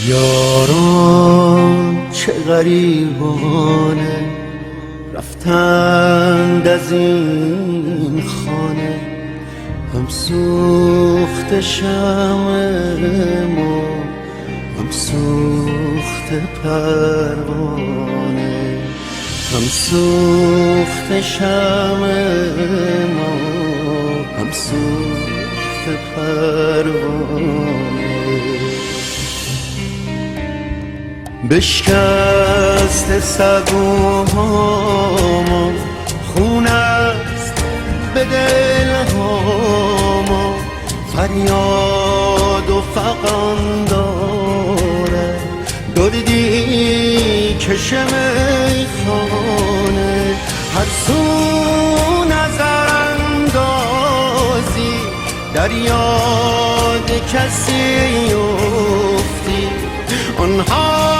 یاران چه غریبانه رفتند از این خانه، هم سوخت شمع ما هم سوخت پروانه، هم سوخت شمع ما هم سوخت پروانه. بشکست سبوهامو خون است به دلهامو، فریاد و فغان داره دردی کش میخانه. هر سو نظر اندازی در یاد کسی افتی، آنها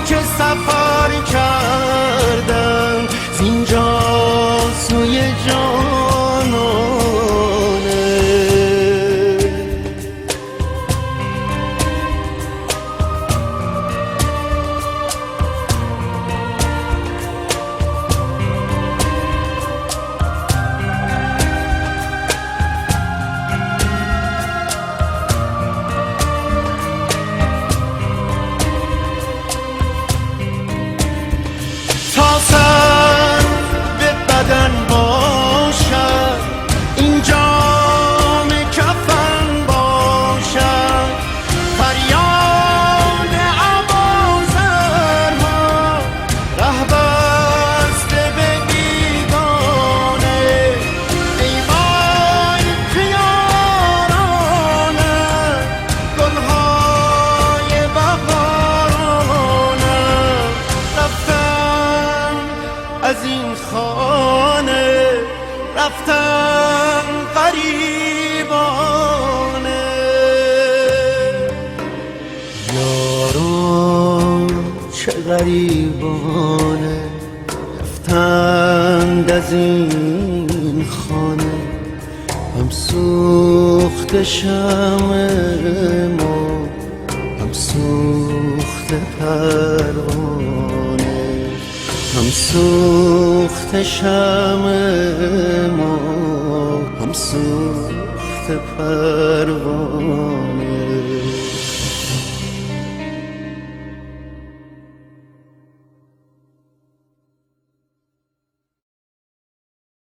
که سفر کردن زینجا سوی جانانه. تا سر به بدن باشد این جام کفن باشد، فریاد عبازرها ره بسته به بیگانه. ای وای که یارانه گلهای بهارانه رفتن از این خانه، رفتن غریبانه. یاران چه غریبانه رفتند از این خانه، هم سوخت شمع ما هم سوخت پروانه، هم سوخت شمع ما هم سوخت پروانه.